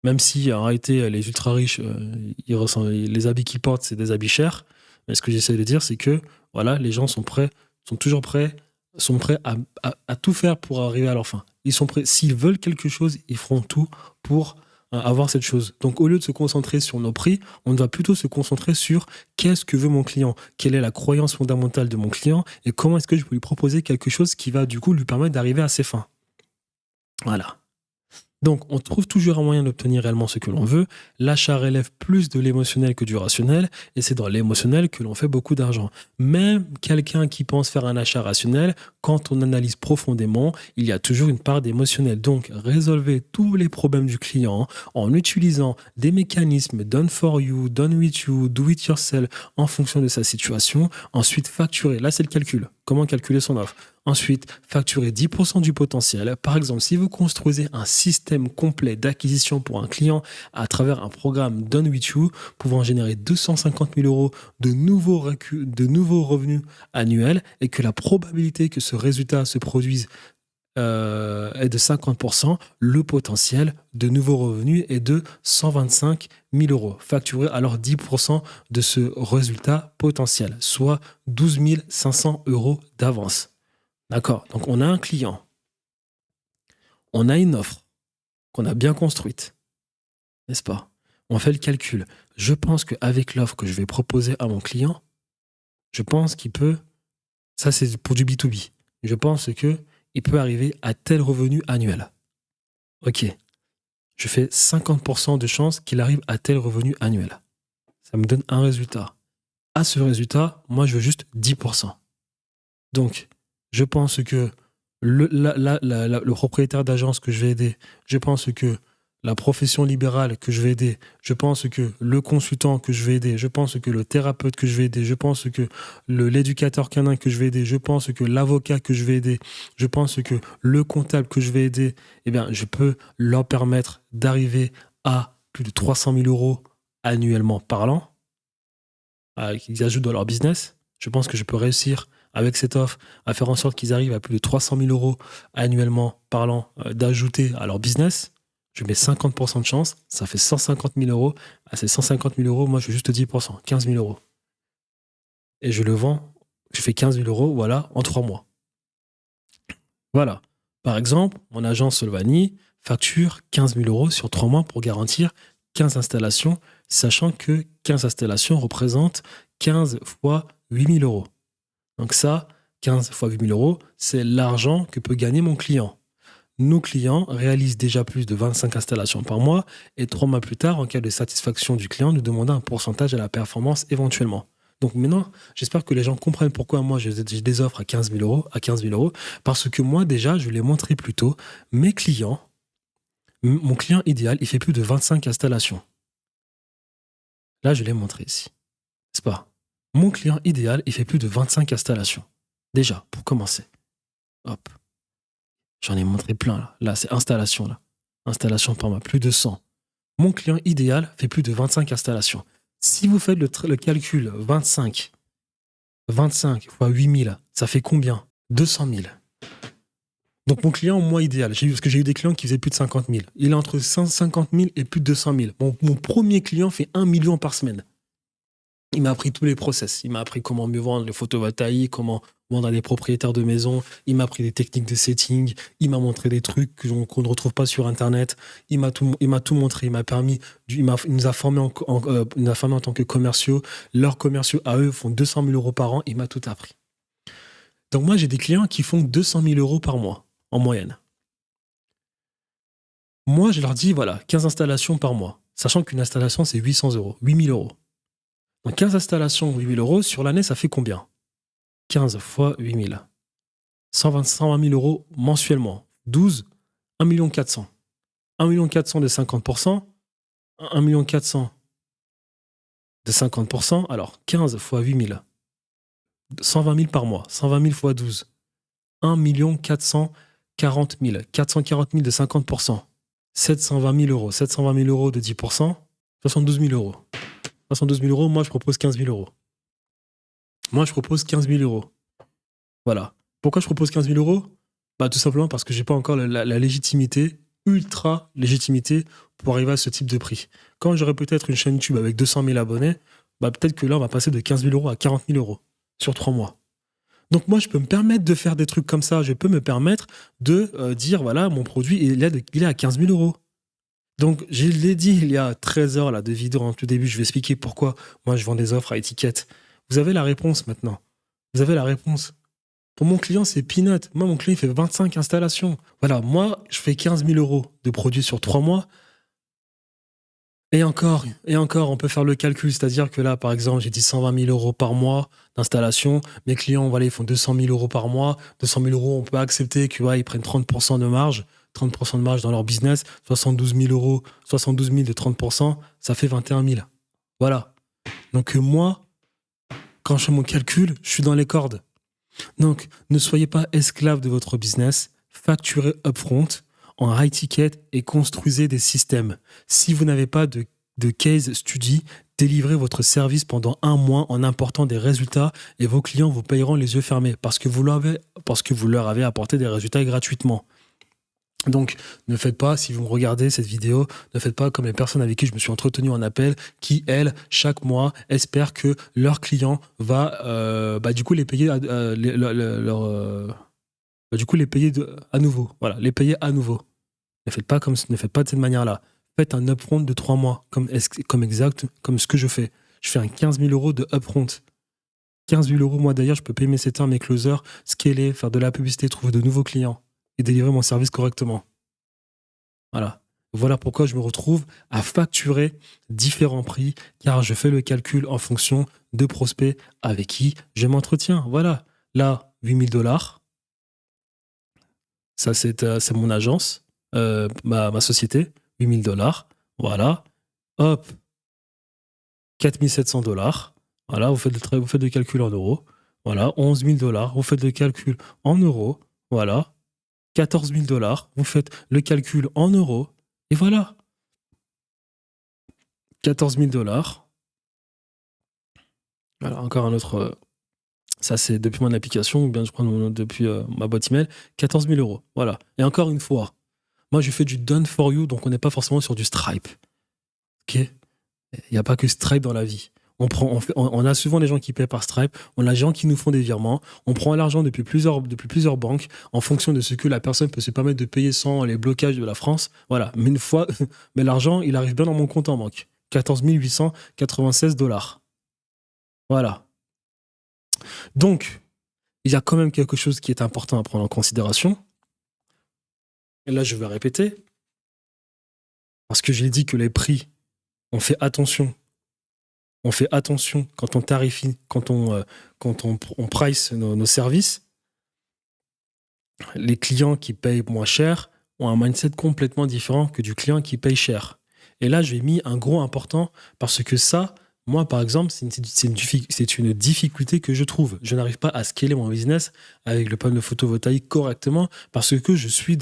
Même si, en réalité, les ultra riches, les habits qu'ils portent, c'est des habits chers. Mais ce que j'essaie de dire, c'est que voilà, les gens sont toujours prêts à tout faire pour arriver à leur fin. Ils sont prêts. S'ils veulent quelque chose, ils feront tout pour avoir cette chose. Donc, au lieu de se concentrer sur nos prix, on doit plutôt se concentrer sur qu'est-ce que veut mon client, quelle est la croyance fondamentale de mon client et comment est-ce que je peux lui proposer quelque chose qui va du coup lui permettre d'arriver à ses fins. Voilà. Donc, on trouve toujours un moyen d'obtenir réellement ce que l'on veut. L'achat relève plus de l'émotionnel que du rationnel, et c'est dans l'émotionnel que l'on fait beaucoup d'argent. Même quelqu'un qui pense faire un achat rationnel, quand on analyse profondément, il y a toujours une part d'émotionnel. Donc, résolvez tous les problèmes du client en utilisant des mécanismes done for you, done with you, do it yourself, en fonction de sa situation. Ensuite, facturer. Là, c'est le calcul. Comment calculer son offre? Ensuite, facturer 10% du potentiel. Par exemple, si vous construisez un système complet d'acquisition pour un client à travers un programme Done With You, pouvant générer 250 000 euros de nouveaux revenus annuels et que la probabilité que ce résultat se produise est de 50%, le potentiel de nouveaux revenus est de 125 000 euros. Facturez alors 10% de ce résultat potentiel, soit 12 500 euros d'avance. D'accord? Donc, on a un client, on a une offre qu'on a bien construite, n'est-ce pas? On fait le calcul. Je pense qu'avec l'offre que je vais proposer à mon client, je pense qu'il peut, ça c'est pour du B2B, je pense qu'il peut arriver à tel revenu annuel. Ok, je fais 50% de chance qu'il arrive à tel revenu annuel. Ça me donne un résultat. À ce résultat, moi je veux juste 10%. Donc, je pense que le propriétaire d'agence que je vais aider, je pense que la profession libérale que je vais aider, je pense que le consultant que je vais aider, je pense que le thérapeute que je vais aider, je pense que l'éducateur canin que je vais aider, je pense que l'avocat que je vais aider, je pense que le comptable que je vais aider, eh bien, je peux leur permettre d'arriver à plus de 300 000 euros annuellement parlant, qu'ils ajoutent dans leur business. Je pense que je peux réussir avec cette offre à faire en sorte qu'ils arrivent à plus de 300 000 euros annuellement parlant d'ajouter à leur business. Je mets 50% de chance, ça fait 150 000 euros. À ces 150 000 euros, moi, je fais juste 10%, 15 000 euros. Et je le vends, je fais 15 000 euros, voilà, en 3 mois. Voilà. Par exemple, mon agence Solvani facture 15 000 euros sur 3 mois pour garantir 15 installations, sachant que 15 installations représentent 15 fois 8 000 euros. Donc ça, 15 fois 8 000 euros, c'est l'argent que peut gagner mon client. Nos clients réalisent déjà plus de 25 installations par mois et 3 mois plus tard, en cas de satisfaction du client, nous demandons un pourcentage à la performance éventuellement. Donc maintenant, j'espère que les gens comprennent pourquoi moi j'ai des offres à 15 000 euros, parce que moi déjà, je l'ai montré plus tôt, mes clients, mon client idéal, il fait plus de 25 installations. Là, je l'ai montré ici. C'est pas. Mon client idéal, il fait plus de 25 installations. Déjà, pour commencer. Hop. J'en ai montré plein là. Là, c'est installation là. Installation par mois, plus de 100. Mon client idéal fait plus de 25 installations. Si vous faites le calcul 25 fois 8000, ça fait combien? 200 000. Donc mon client, moi idéal, parce que j'ai eu des clients qui faisaient plus de 50 000. Il est entre 150 000 et plus de 200 000. Mon premier client fait 1 million par semaine. Il m'a appris tous les process. Il m'a appris comment mieux vendre les photovoltaïques, comment vendre à des propriétaires de maisons. Il m'a appris des techniques de setting. Il m'a montré des trucs qu'on ne retrouve pas sur Internet. Il m'a tout montré. Il nous a formés en tant que commerciaux. Leurs commerciaux, à eux, font 200 000 euros par an. Il m'a tout appris. Donc moi, j'ai des clients qui font 200 000 euros par mois, en moyenne. Moi, je leur dis, voilà, 15 installations par mois. Sachant qu'une installation, c'est 800 euros, 8 000 euros. Donc 15 installations, 8 000 euros, sur l'année, ça fait combien? 15 fois 8 000. 120 000 euros mensuellement. 12, 1 400 000. 1 400 000 de 50%. 1 400 000 de 50%. Alors 15 fois 8 000. 120 000 par mois. 120 000 fois 12. 1 440 000. 440 000 de 50%. 720 000 euros. 720 000 euros de 10%. 72 000 euros. 72 000 euros, moi je propose 15 000 euros. Moi je propose 15 000 euros. Voilà. Pourquoi je propose 15 000 euros? Bah, tout simplement parce que j'ai pas encore la légitimité, ultra légitimité, pour arriver à ce type de prix. Quand j'aurai peut-être une chaîne YouTube avec 200 000 abonnés, bah, peut-être que là on va passer de 15 000 euros à 40 000 euros sur 3 mois. Donc moi je peux me permettre de faire des trucs comme ça. Je peux me permettre de dire voilà, mon produit il est à 15 000 euros. Donc, je l'ai dit il y a 13 heures là, de vidéo en tout début, je vais expliquer pourquoi moi je vends des offres à étiquette. Vous avez la réponse maintenant. Vous avez la réponse. Pour mon client, c'est peanut. Moi, mon client, il fait 25 installations. Voilà, moi, je fais 15 000 euros de produits sur 3 mois. Et encore, on peut faire le calcul. C'est-à-dire que là, par exemple, j'ai dit 120 000 euros par mois d'installation. Mes clients, voilà, ils font 200 000 euros par mois. 200 000 euros, on peut accepter qu'ils prennent 30% de marge. 30% de marge dans leur business, 72 000 euros, 72 000 de 30%, ça fait 21 000. Voilà. Donc moi, quand je fais mon calcul, je suis dans les cordes. Donc, ne soyez pas esclave de votre business, facturez upfront en high ticket et construisez des systèmes. Si vous n'avez pas de case study, délivrez votre service pendant 1 mois en important des résultats et vos clients vous payeront les yeux fermés parce que vous leur avez apporté des résultats gratuitement. Donc, ne faites pas, si vous me regardez cette vidéo, ne faites pas comme les personnes avec qui je me suis entretenu en appel, qui, elles, chaque mois, espèrent que leur client va, du coup, les payer, du coup, les payer à nouveau. Voilà, les payer à nouveau. Ne faites pas de cette manière-là. Faites un upfront de 3 mois, comme ce que je fais. Je fais un 15 000 euros de upfront. 15 000 euros, moi d'ailleurs, je peux payer mes setters, mes closers, scaler, faire de la publicité, trouver de nouveaux clients et délivrer mon service correctement. Voilà. Voilà pourquoi je me retrouve à facturer différents prix, car je fais le calcul en fonction de prospects avec qui je m'entretiens. Voilà. Là, 8 000 $. Ça, c'est mon agence, ma société. 8 000 $. Voilà. Hop. 4 700 $. Voilà. Vous faites le calcul en euros. Voilà. 11 000 $. Vous faites le calcul en euros. Voilà. 14 000 $. Vous faites le calcul en euros. Et voilà. 14 000 $. Voilà, encore un autre. Ça, c'est depuis mon application, ou bien je prends depuis ma boîte email. 14 000 €. Voilà. Et encore une fois, moi, je fais du done for you, donc on n'est pas forcément sur du Stripe. Ok? Il n'y a pas que Stripe dans la vie. On a souvent des gens qui paient par Stripe, on a des gens qui nous font des virements, on prend l'argent depuis plusieurs banques en fonction de ce que la personne peut se permettre de payer sans les blocages de la France. Voilà. Mais une fois, mais l'argent, il arrive bien dans mon compte en banque. 14 896 $. Voilà. Donc, il y a quand même quelque chose qui est important à prendre en considération. Et là, je vais répéter. Parce que j'ai dit que les prix, on fait attention. On fait attention quand on tarifie, quand on price nos services. Les clients qui payent moins cher ont un mindset complètement différent que du client qui paye cher. Et là, j'ai mis un gros important parce que ça, moi, par exemple, c'est une difficulté que je trouve. Je n'arrive pas à scaler mon business avec le panneau photovoltaïque correctement parce que je suis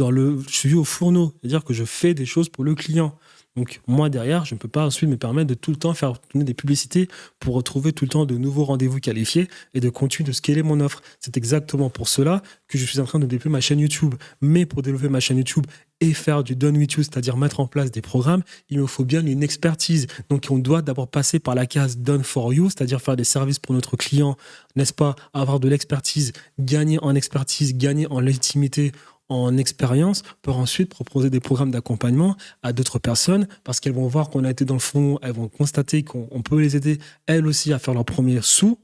au fourneau. C'est-à-dire que je fais des choses pour le client. Donc, moi, derrière, je ne peux pas ensuite me permettre de tout le temps faire tourner des publicités pour retrouver tout le temps de nouveaux rendez-vous qualifiés et de continuer de scaler mon offre. C'est exactement pour cela que je suis en train de développer ma chaîne YouTube. Mais pour développer ma chaîne YouTube et faire du done with you, c'est-à-dire mettre en place des programmes, il me faut bien une expertise. Donc, on doit d'abord passer par la case done for you, c'est-à-dire faire des services pour notre client, n'est-ce pas, avoir de l'expertise, gagner en légitimité, en expérience, pour ensuite proposer des programmes d'accompagnement à d'autres personnes parce qu'elles vont voir qu'on a été dans le fond, elles vont constater qu'on peut les aider elles aussi à faire leurs premiers sous,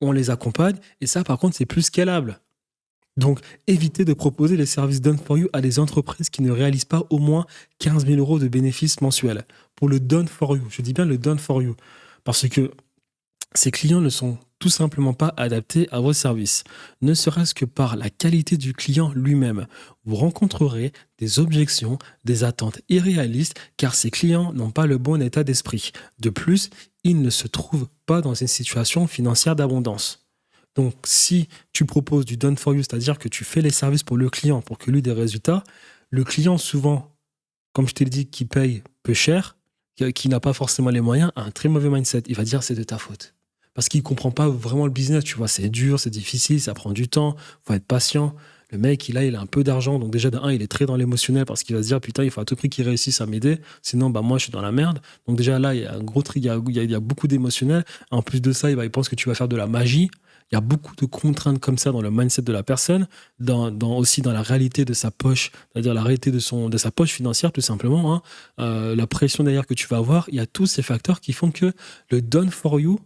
on les accompagne et ça par contre c'est plus scalable. Donc évitez de proposer les services done for you à des entreprises qui ne réalisent pas au moins 15 000 € de bénéfices mensuels. Pour le done for you, je dis bien le done for you, parce que ces clients ne sont tout simplement pas adaptés à vos services, ne serait-ce que par la qualité du client lui-même. Vous rencontrerez des objections, des attentes irréalistes, car ces clients n'ont pas le bon état d'esprit. De plus, ils ne se trouvent pas dans une situation financière d'abondance. Donc, si tu proposes du done for you, c'est-à-dire que tu fais les services pour le client pour que lui ait des résultats, le client souvent, comme je te l'ai dit, qui paye peu cher, qui n'a pas forcément les moyens, a un très mauvais mindset. Il va dire c'est de ta faute. Parce qu'il ne comprend pas vraiment le business, tu vois, c'est dur, c'est difficile, ça prend du temps, il faut être patient. Le mec, il a un peu d'argent, donc déjà, il est très dans l'émotionnel parce qu'il va se dire, putain, il faut à tout prix qu'il réussisse à m'aider, sinon, moi, je suis dans la merde. Donc déjà, là, il y a un gros tri, il y a beaucoup d'émotionnel. En plus de ça, il pense que tu vas faire de la magie. Il y a beaucoup de contraintes comme ça dans le mindset de la personne, aussi dans la réalité de sa poche, c'est-à-dire la réalité de sa poche financière, tout simplement. Hein. La pression d'ailleurs que tu vas avoir, il y a tous ces facteurs qui font que le done for you,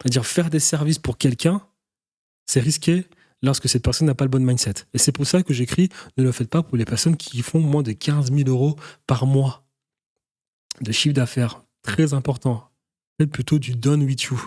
c'est-à-dire faire des services pour quelqu'un, c'est risqué lorsque cette personne n'a pas le bon mindset. Et c'est pour ça que j'écris « Ne le faites pas pour les personnes qui font moins de 15 000 € par mois de chiffre d'affaires. » Très important. Faites plutôt du done with you.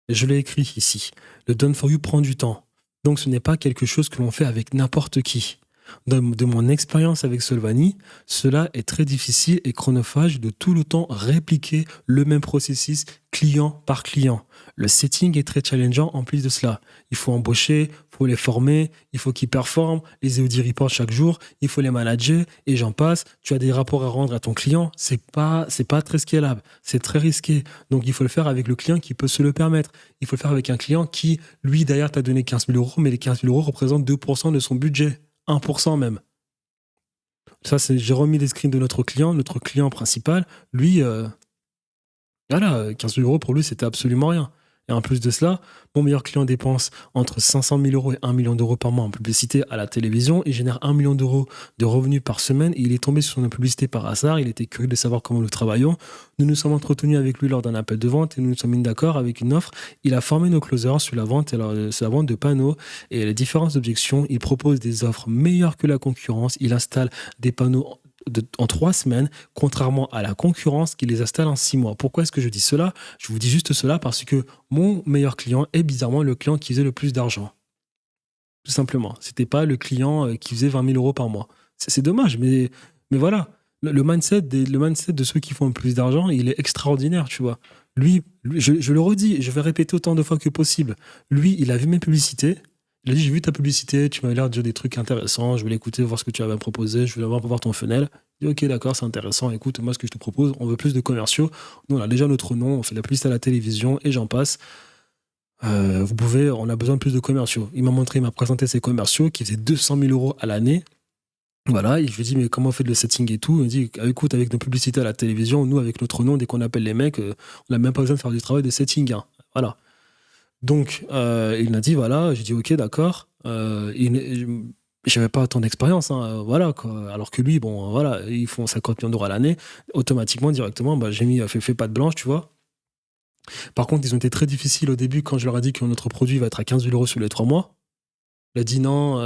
Et je l'ai écrit ici. Le done for you prend du temps. Donc ce n'est pas quelque chose que l'on fait avec n'importe qui. De mon expérience avec Solvani, cela est très difficile et chronophage de tout le temps répliquer le même processus client par client. Le setting est très challengeant en plus de cela. Il faut embaucher, il faut les former, il faut qu'ils performent, les audit reports chaque jour, il faut les manager et j'en passe. Tu as des rapports à rendre à ton client, c'est pas très scalable, c'est très risqué. Donc il faut le faire avec le client qui peut se le permettre. Il faut le faire avec un client qui, lui, derrière, t'a donné 15 000 euros, mais les 15 000 euros représentent 2% de son budget, 1% même. Ça, j'ai remis les screens de notre client principal. Lui, voilà, 15 000 euros pour lui, c'était absolument rien. Et en plus de cela, mon meilleur client dépense entre 500 000 euros et 1 million d'euros par mois en publicité à la télévision. Il génère 1 million d'euros de revenus par semaine. Et il est tombé sur une publicité par hasard. Il était curieux de savoir comment nous travaillons. Nous nous sommes entretenus avec lui lors d'un appel de vente et nous nous sommes mis d'accord avec une offre. Il a formé nos closers sur la vente de panneaux et les différentes objections. Il propose des offres meilleures que la concurrence. Il installe des panneaux en 3 semaines, contrairement à la concurrence qui les installe en 6 mois. Pourquoi est-ce que je dis cela? Je vous dis juste cela parce que mon meilleur client est bizarrement le client qui faisait le plus d'argent. Tout simplement. C'était pas le client qui faisait 20 000 euros par mois. C'est dommage, mais voilà. Le mindset de ceux qui font le plus d'argent, il est extraordinaire, tu vois. Lui, je le redis, je vais répéter autant de fois que possible. Lui, il a vu mes publicités. Il a dit, j'ai vu ta publicité, tu m'avais l'air de dire des trucs intéressants, je voulais écouter, voir ce que tu avais à me proposer, je voulais voir ton funnel. Il dit, ok, d'accord, c'est intéressant, écoute, moi, ce que je te propose, on veut plus de commerciaux. Nous, on a déjà notre nom, on fait de la publicité à la télévision et j'en passe. On a besoin de plus de commerciaux. Il m'a présenté ses commerciaux qui faisaient 200 000 euros à l'année. Voilà, et je lui ai dit, mais comment on fait le setting et tout? Il m'a dit, écoute, avec nos publicités à la télévision, nous, avec notre nom, dès qu'on appelle les mecs, on n'a même pas besoin de faire du travail de setting. Hein. Voilà. Donc, il m'a dit, voilà, j'ai dit, ok, d'accord. J'avais pas tant d'expérience, hein, voilà, quoi. Alors que lui, bon, voilà, ils font 50 millions d'euros à l'année. Automatiquement, directement, j'ai mis, fais pas de blanche, tu vois. Par contre, ils ont été très difficiles au début quand je leur ai dit que notre produit va être à 15 000 euros sur les 3 mois. Il a dit non,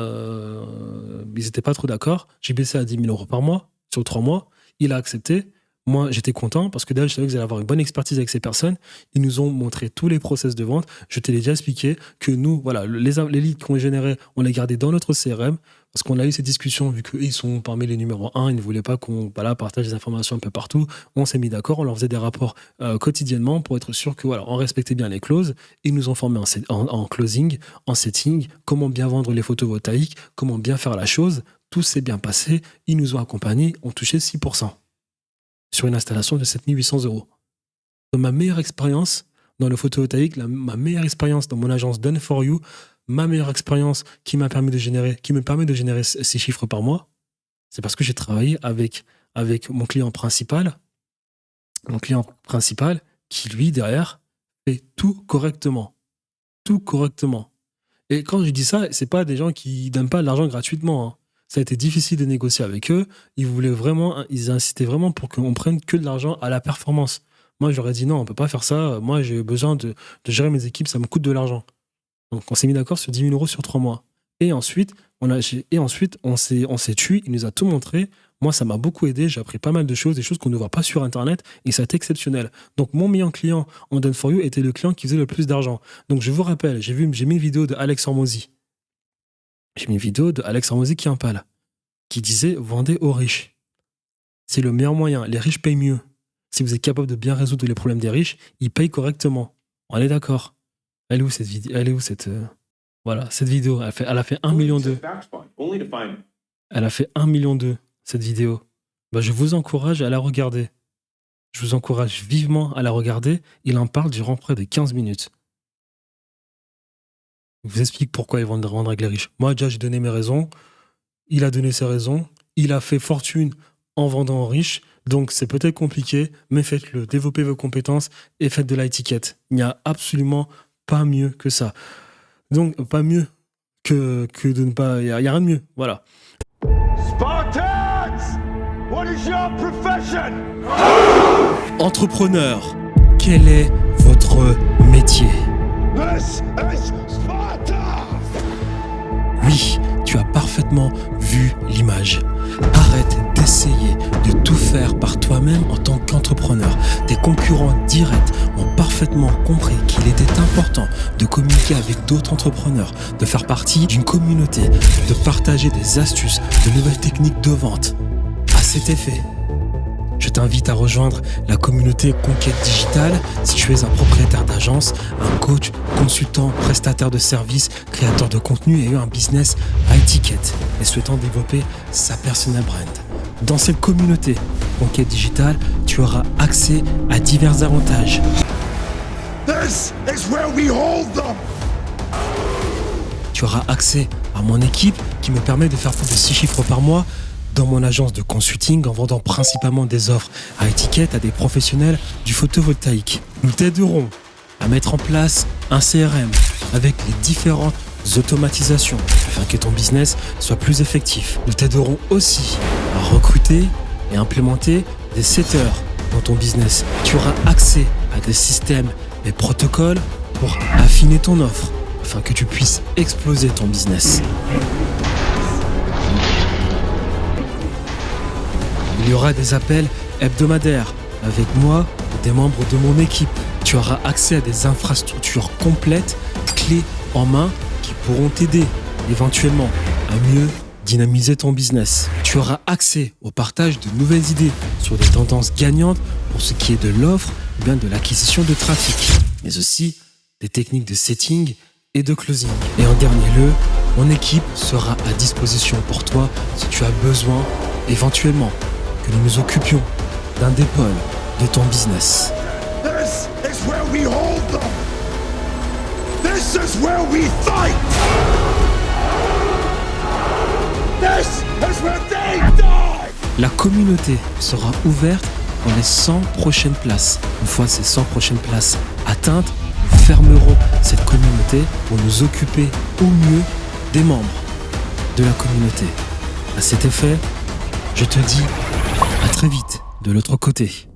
ils n'étaient pas trop d'accord. J'ai baissé à 10 000 euros par mois sur 3 mois. Il a accepté. Moi, j'étais content parce que déjà, je savais que vous allez avoir une bonne expertise avec ces personnes. Ils nous ont montré tous les process de vente. Je t'ai déjà expliqué que nous, voilà, les leads qu'on générait, on les gardait dans notre CRM parce qu'on a eu ces discussions, vu qu'eux, ils sont parmi les numéros 1, ils ne voulaient pas qu'on partage des informations un peu partout. On s'est mis d'accord, on leur faisait des rapports quotidiennement pour être sûr que voilà, on respectait bien les clauses. Ils nous ont formés en closing, en setting, comment bien vendre les photovoltaïques, comment bien faire la chose. Tout s'est bien passé. Ils nous ont accompagnés, on touchait 6%. Sur une installation de 7 800 euros. Dans ma meilleure expérience dans le photovoltaïque, ma meilleure expérience dans mon agence Done for You, ma meilleure expérience qui me permet de générer ces chiffres par mois, c'est parce que j'ai travaillé avec mon client principal qui, lui, derrière, fait tout correctement. Tout correctement. Et quand je dis ça, c'est pas des gens qui donnent pas de l'argent gratuitement, hein. Ça a été difficile de négocier avec eux. Ils insistaient vraiment pour qu'on prenne que de l'argent à la performance. Moi, j'aurais dit non, on peut pas faire ça. Moi, j'ai besoin de gérer mes équipes, ça me coûte de l'argent. Donc, on s'est mis d'accord sur 10 000 euros sur 3 mois. Et ensuite, on s'est tué. Il nous a tout montré. Moi, ça m'a beaucoup aidé. J'ai appris pas mal de choses, des choses qu'on ne voit pas sur Internet. Et ça a été exceptionnel. Donc, mon meilleur client en Done for You était le client qui faisait le plus d'argent. Donc, je vous rappelle, j'ai mis une vidéo de Alex Hormozy. J'ai mis une vidéo de Alex Hormozy qui en parle, qui disait « Vendez aux riches ». C'est le meilleur moyen. Les riches payent mieux. Si vous êtes capable de bien résoudre les problèmes des riches, ils payent correctement. On est d'accord. Elle est où cette vidéo? Voilà, cette vidéo. Elle a fait 1 million d'eux. Elle a fait 1 million d'eux, cette vidéo. Je vous encourage à la regarder. Je vous encourage vivement à la regarder. Il en parle durant près de 15 minutes. Je vous explique pourquoi ils vont rendre avec les riches. Moi, déjà, j'ai donné mes raisons. Il a donné ses raisons. Il a fait fortune en vendant aux riches. Donc, c'est peut-être compliqué, mais faites-le. Développez vos compétences et faites de l'étiquette. Il n'y a absolument pas mieux que ça. Donc, pas mieux que de ne pas... Il n'y a rien de mieux. Voilà. Spartans! What is your profession? Entrepreneur, quel est votre métier? This is Sparta! Oui, tu as parfaitement vu l'image. Arrête d'essayer de tout faire par toi-même en tant qu'entrepreneur. Tes concurrents directs ont parfaitement parfaitement compris qu'il était important de communiquer avec d'autres entrepreneurs, de faire partie d'une communauté, de partager des astuces, de nouvelles techniques de vente. À cet effet, je t'invite à rejoindre la communauté Conquête Digitale si tu es un propriétaire d'agence, un coach, consultant, prestataire de services, créateur de contenu et un business à étiquette et souhaitant développer sa personal brand. Dans cette communauté Conquête Digitale, tu auras accès à divers avantages. This is where we hold them! Tu auras accès à mon équipe qui me permet de faire plus de 6 chiffres par mois dans mon agence de consulting en vendant principalement des offres à étiquette à des professionnels du photovoltaïque. Nous t'aiderons à mettre en place un CRM avec les différentes automatisations afin que ton business soit plus effectif. Nous t'aiderons aussi à recruter et implémenter des setters dans ton business. Tu auras accès à des systèmes et protocoles pour affiner ton offre afin que tu puisses exploser ton business. Il y aura des appels hebdomadaires avec moi et des membres de mon équipe. Tu auras accès à des infrastructures complètes, clés en main, qui pourront t'aider éventuellement à mieux dynamiser ton business. Tu auras accès au partage de nouvelles idées sur des tendances gagnantes pour ce qui est de l'offre ou bien de l'acquisition de trafic, mais aussi des techniques de setting et de closing. Et en dernier lieu, mon équipe sera à disposition pour toi si tu as besoin éventuellement que nous nous occupions d'un des pôles de ton business. This is where we hold them! This is where we fight! This is where they die! La communauté sera ouverte pour les 100 prochaines places. Une fois ces 100 prochaines places atteintes, nous fermerons cette communauté pour nous occuper au mieux des membres de la communauté. À cet effet, je te dis à très vite de l'autre côté.